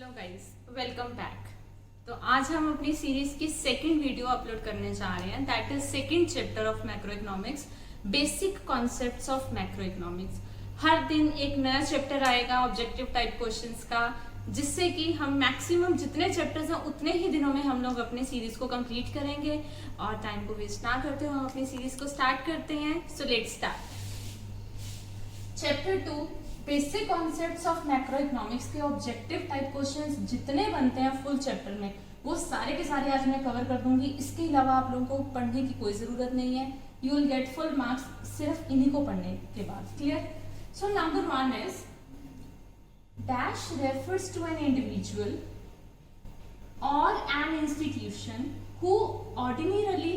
Hello guys, welcome back. तो आज हम अपनी सीरीज की सेकंड वीडियो अपलोड करने जा रहे हैं, that is second chapter of macroeconomics, basic concepts of macroeconomics. हर दिन एक नया चैप्टर आएगा ऑब्जेक्टिव टाइप क्वेश्चंस का, जिससे कि हम मैक्सिमम जितने चैप्टर्स हैं उतने ही दिनों में हम लोग अपनी सीरीज को कंप्लीट करेंगे। और टाइम को वेस्ट ना करते हुए हम अपनी सीरीज को स्टार्ट करते हैं। So let's start. Chapter 2 basic concepts of macro economics के ऑब्जेक्टिव टाइप क्वेश्चंस जितने बनते हैं फुल चैप्टर में, वो सारे के सारे आज मैं कवर कर दूंगी। इसके अलावा आप लोगों को पढ़ने की कोई जरूरत नहीं है। You will get full marks सिर्फ इन्हीं को पढ़ने के बाद। Clear? So number 1 is dash refers to an individual और an institution who ordinarily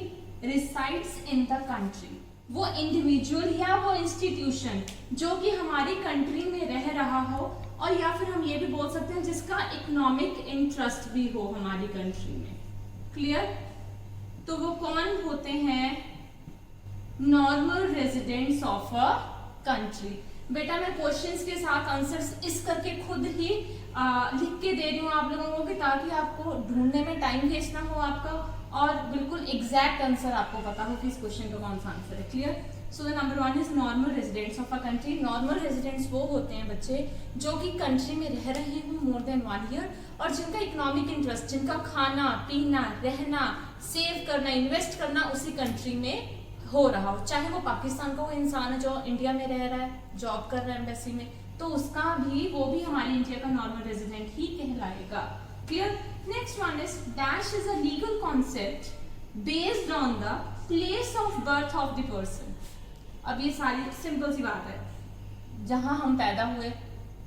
resides in the country. वो इंडिविजुअल या वो इंस्टीट्यूशन जो कि हमारी कंट्री में रह रहा हो, और या फिर हम ये भी बोल सकते हैं जिसका इकोनॉमिक इंटरेस्ट भी हो हमारी कंट्री में। क्लियर? तो वो कौन होते हैं? Normal residents of a country. बेटा मैं क्वेश्चंस के साथ आंसर्स इस करके खुद ही लिख के दे रही हूँ आप लोगों को, कि ताकि आपको ढूंढने में टाइम वेस्ट ना हो आपका, और बिल्कुल एग्जैक्ट आंसर आपको पता हो कि इस क्वेश्चन का कौन सा आंसर है। Clear? So the number 1 is normal residents of a country. Normal residents वो होते हैं बच्चे जो कि कंट्री में रह रहे हैं मोर देन 1 ईयर, और जिनका इकोनॉमिक इंटरेस्ट, जिनका खाना पीना रहना सेव करना इन्वेस्ट करना उसी कंट्री में हो रहा हो। चाहे वो पाकिस्तान का वो इंसान है जो इंडिया में रह रहा है, जॉब कर रहा है एम्बेसी में, तो उसका भी वो भी हमारे इंडिया का नॉर्मल रेजिडेंट ही कहलाएगा। Clear? Next one is dash is a legal concept based on the place of birth of the person. अब ये सारी सिंपल सी बात है, जहां हम पैदा हुए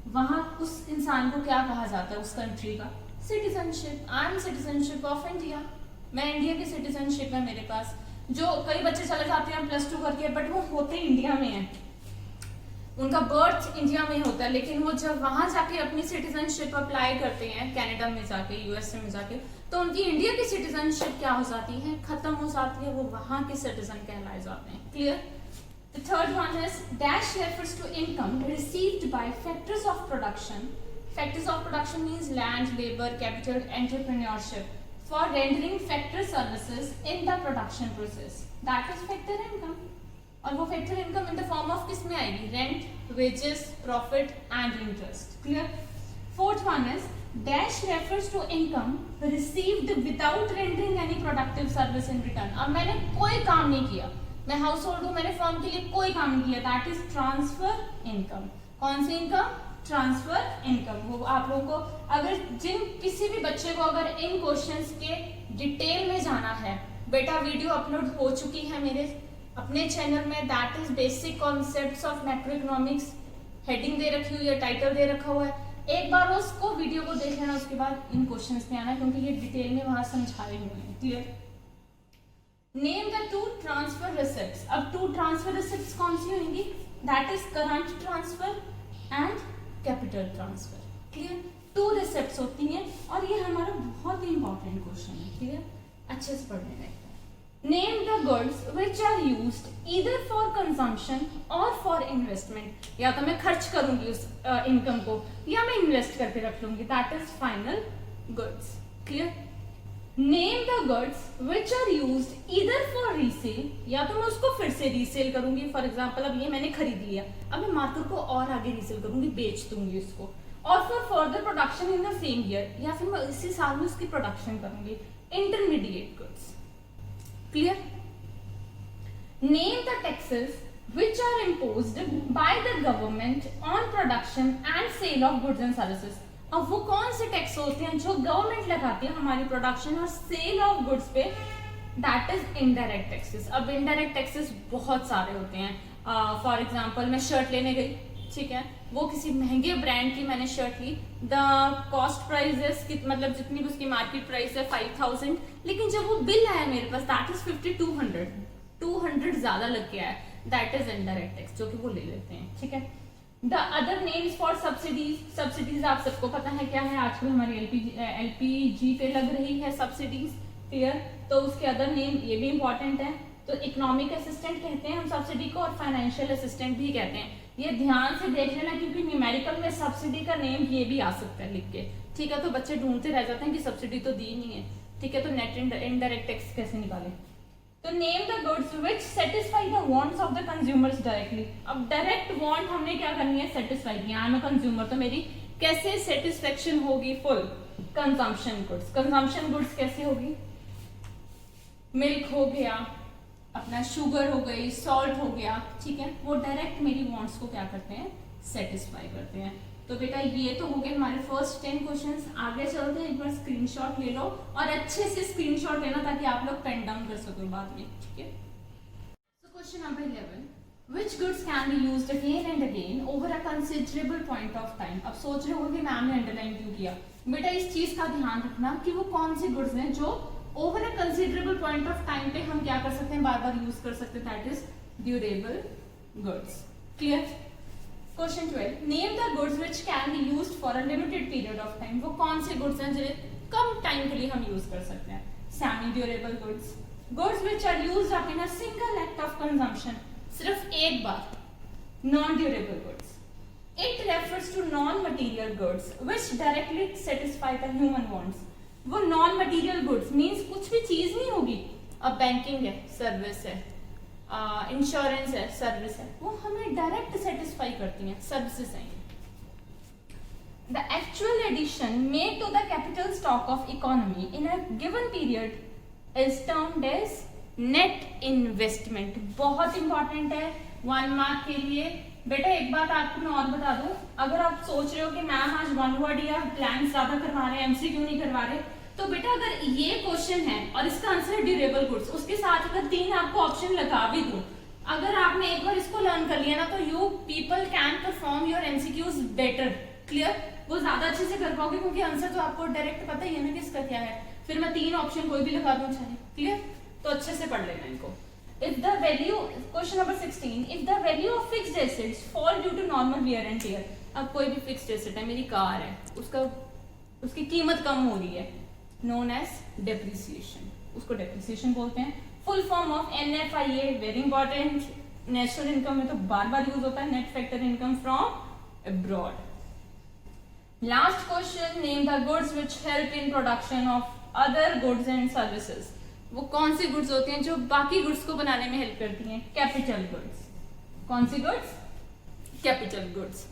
वहां उस इंसान को क्या कहा जाता है, उस कंट्री का citizenship. I am citizenship of India, मैं इंडिया की सिटीजनशिप है मेरे पास। जो कई बच्चे चले जाते हैं +2 करके, बट वो होते इंडिया में है, उनका बर्थ इंडिया में होता है, लेकिन वो जब वहां जाके अपनी सिटीजनशिप अप्लाई करते हैं कनाडा में जाके, यूएसए में जाके, तो उनकी इंडिया की सिटीजनशिप क्या हो जाती है, खत्म हो जाती है, वो वहां के सिटीजन कहलाए जाते हैं। Clear? The third one is dash refers to income received by factors of production. Factors of production means land, labour, capital, entrepreneurship for rendering factor services in the production process, that is factor income. और वो factor income in the form of किस में आएगी? Rent, wages, profit and interest. Clear? Fourth one is dash refers to income received without rendering any productive service in return. अब मैंने कोई काम नहीं किया, मैं हाउस होल्ड हूं, मैंने फर्म के लिए कोई काम नहीं किया, दैट इज ट्रांसफर इनकम। कौन सी इनकम? Transfer income. वो आप लोगों को अगर किसी भी बच्चे को अगर इन क्वेश्चंस के डिटेल में जाना है, बेटा वीडियो अपलोड हो चुकी है मेरे अपने चैनल में, that is basic concepts of macroeconomics. Heading दे रखी हुई है, टाइटल दे रखा हुआ है, एक बार उसको वीडियो को देख लेना, उसके बाद इन क्वेश्चंस में आना, क्योंकि ये डिटेल में वहां समझाए हुए हैं। Clear? Name the 2 transfer receipts. अब 2 ट्रांसफर रिसिप्ट्स कौन सी होंगी? That is current transfer and capital transfer. Clear? 2 receipts होती हैं, और ये हमारा बहुत ही इंपॉर्टेंट क्वेश्चन है। क्लियर? अच्छे से पढ़ने का। Name the goods which are used either for consumption or for investment। या तो मैं खर्च करूंगी उस इनकम को, या मैं इन्वेस्ट करके रख लूंगी, that is final goods. Clear? Name the goods which are used either for resale, या तो मैं उसको फिर से रीसेल करूंगी। फॉर एग्जाम्पल अब ये मैंने खरीद लिया, अब मैं मार्केट को और आगे रीसेल करूंगी, बेच दूंगी उसको, और for further production in the same year, या फिर मैं इसी साल में उसकी प्रोडक्शन करूंगी। Intermediate goods. Clear? Name the taxes which are imposed by the government on production and sale of goods and services। अब वो कौन से टैक्स होते हैं जो गवर्नमेंट लगाती है हमारी प्रोडक्शन और सेल ऑफ गुड्स पे? That is indirect taxes. अब इनडायरेक्ट टैक्सेस बहुत सारे होते हैं। फॉर एग्जांपल मैं शर्ट लेने गई, ठीक है, वो किसी महंगे ब्रांड की मैंने शर्ट ली, द कॉस्ट प्राइस मतलब जितनी भी उसकी मार्केट प्राइस है 5000, लेकिन जब वो बिल आया मेरे पास दैट इज 5200 ज्यादा लग के आया, दैट इज इनडायरेक्ट टैक्स, जो कि वो ले लेते हैं। ठीक है? The other names for subsidies. Subsidies आप सबको पता है क्या है, आजकल हमारी एलपीजी पे लग रही है सब्सिडीज। क्लियर? तो उसके अदर नेम ये भी इंपॉर्टेंट है। तो इकोनॉमिक असिस्टेंट कहते हैं हम सब्सिडी को, और फाइनेंशियल असिस्टेंट भी कहते हैं। ये ध्यान से देख लेना, क्योंकि न्यूमेरिकल में सब्सिडी का नेम ये भी आ सकता है लिख के, ठीक है। तो बच्चे ढूंढते रह जाते हैं कि सब्सिडी तो दी नहीं है, ठीक है। तो नेट इनडायरेक्ट टैक्स कैसे निकालें? तो name the goods which satisfy the wants of the consumers directly. अब डायरेक्ट वांट हमने क्या करनी है? सेटिस्फाई की। आई एम अ कंज्यूमर, तो मेरी कैसे सेटिस्फेक्शन होगी? Full consumption goods. Consumption goods कैसे होगी? मिल्क हो गया, अपना शुगर हो गई, सॉल्ट हो गया, ठीक है। वो डायरेक्ट मेरी वांट्स को क्या करते हैं? सेटिस्फाई करते हैं। तो बेटा ये तो हो गए हमारे फर्स्ट 10 क्वेश्चंस। आगे चलते हैं, एक बार स्क्रीनशॉट ले लो और अच्छे से स्क्रीनशॉट लेना ताकि आप लोग पेन डाउन कर सको बाद में, ठीक है। तो question number 11, which goods can be used again and again over a considerable point of time। अब सोच रहे होंगे मैम ने अंडरलाइन क्यों किया? बेटा इस चीज का ध्यान रखना कि वो कौन से गुड्स हैं जो over a considerable point of time पे हम क्या कर सकते हैं? बार बार यूज कर सकते हैं, that is durable goods. Clear? Question 12, name the goods which can be used for a limited period of time. वो कौन से गुड्स हैं जिन्हें कम टाइम के लिए हम यूज कर सकते हैं? Semi durable goods, goods which are used up in a single act of consumption, सिर्फ एक बार। Non durable goods, it refers to non material goods which directly satisfy the human wants. वो नॉन मटेरियल गुड्स मींस कुछ भी चीज नहीं होगी। अब बैंकिंग है, सर्विस है, इंश्योरेंस है, सर्विस है, वो हमें डायरेक्ट सेटिस्फाई करती हैं, सर्विसेज हैं। The actual addition made to the capital stock of economy in a given period is termed as net investment. बहुत इंपॉर्टेंट है 1 मार्क के लिए। बेटा एक बात आपको मैं और बता दूं, अगर आप सोच रहे हो कि मैम आज 1 वर्ड या ब्लैंक ज्यादा करवा रहे हैं, एमसीक्यू नहीं करवा रहे, तो बेटा अगर ये क्वेश्चन है और इसका आंसर ड्यूरेबल गुड्स, उसके साथ अगर 3 आपको ऑप्शन लगा भी दूं, अगर आपने एक बार इसको लर्न कर लिया ना, तो you people can perform your MCQs better. Clear? वो ज्यादा अच्छे से कर पाओगे क्योंकि आंसर तो आपको डायरेक्ट पता ही है ना किसका क्या है। फिर मैं 3 ऑप्शन कोई भी लगा दूं चाहे। क्लियर? तो अच्छे से पढ़ लेना इनको। If the value, question number 16, if the value of fixed assets fall due to normal wear and tear। अब कोई भी फिक्स्ड एसेट है, मेरी कार है, उसकी कीमत कम हो रही है, known as depreciation, उसको depreciation बोलते हैं। Full form of NFIA, very important, national income में तो बार बार यूज होता है, net factor income from abroad. Last question, name the goods which help in production of other goods and services. वो कौन सी goods होती हैं जो बाकी गुड्स को बनाने में हेल्प करती हैं? Capital goods. कौन सी गुड्स? Capital goods.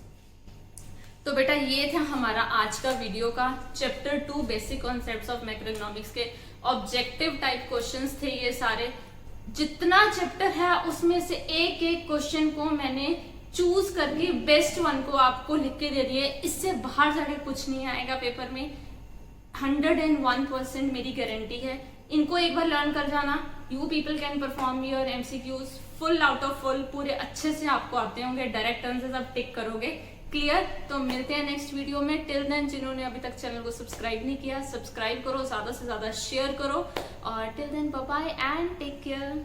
तो बेटा ये था हमारा आज का वीडियो का chapter 2 basic concepts of macroeconomics के ऑब्जेक्टिव टाइप क्वेश्चंस थे ये सारे। जितना चैप्टर है उसमें से एक एक क्वेश्चन को मैंने चूज करके बेस्ट वन को आपको लिख के दे दिए। इससे बाहर जाके कुछ नहीं आएगा पेपर में, 101% मेरी गारंटी है। इनको एक बार लर्न कर जाना, you people can perform your MCQs full out of full, पूरे अच्छे से आपको आते होंगे, डायरेक्ट आंसर्स आप टिक करोगे। क्लियर? तो मिलते हैं नेक्स्ट वीडियो में। टिल देन जिन्होंने अभी तक चैनल को सब्सक्राइब नहीं किया, सब्सक्राइब करो, ज्यादा से ज्यादा शेयर करो, और till then bye bye and take care.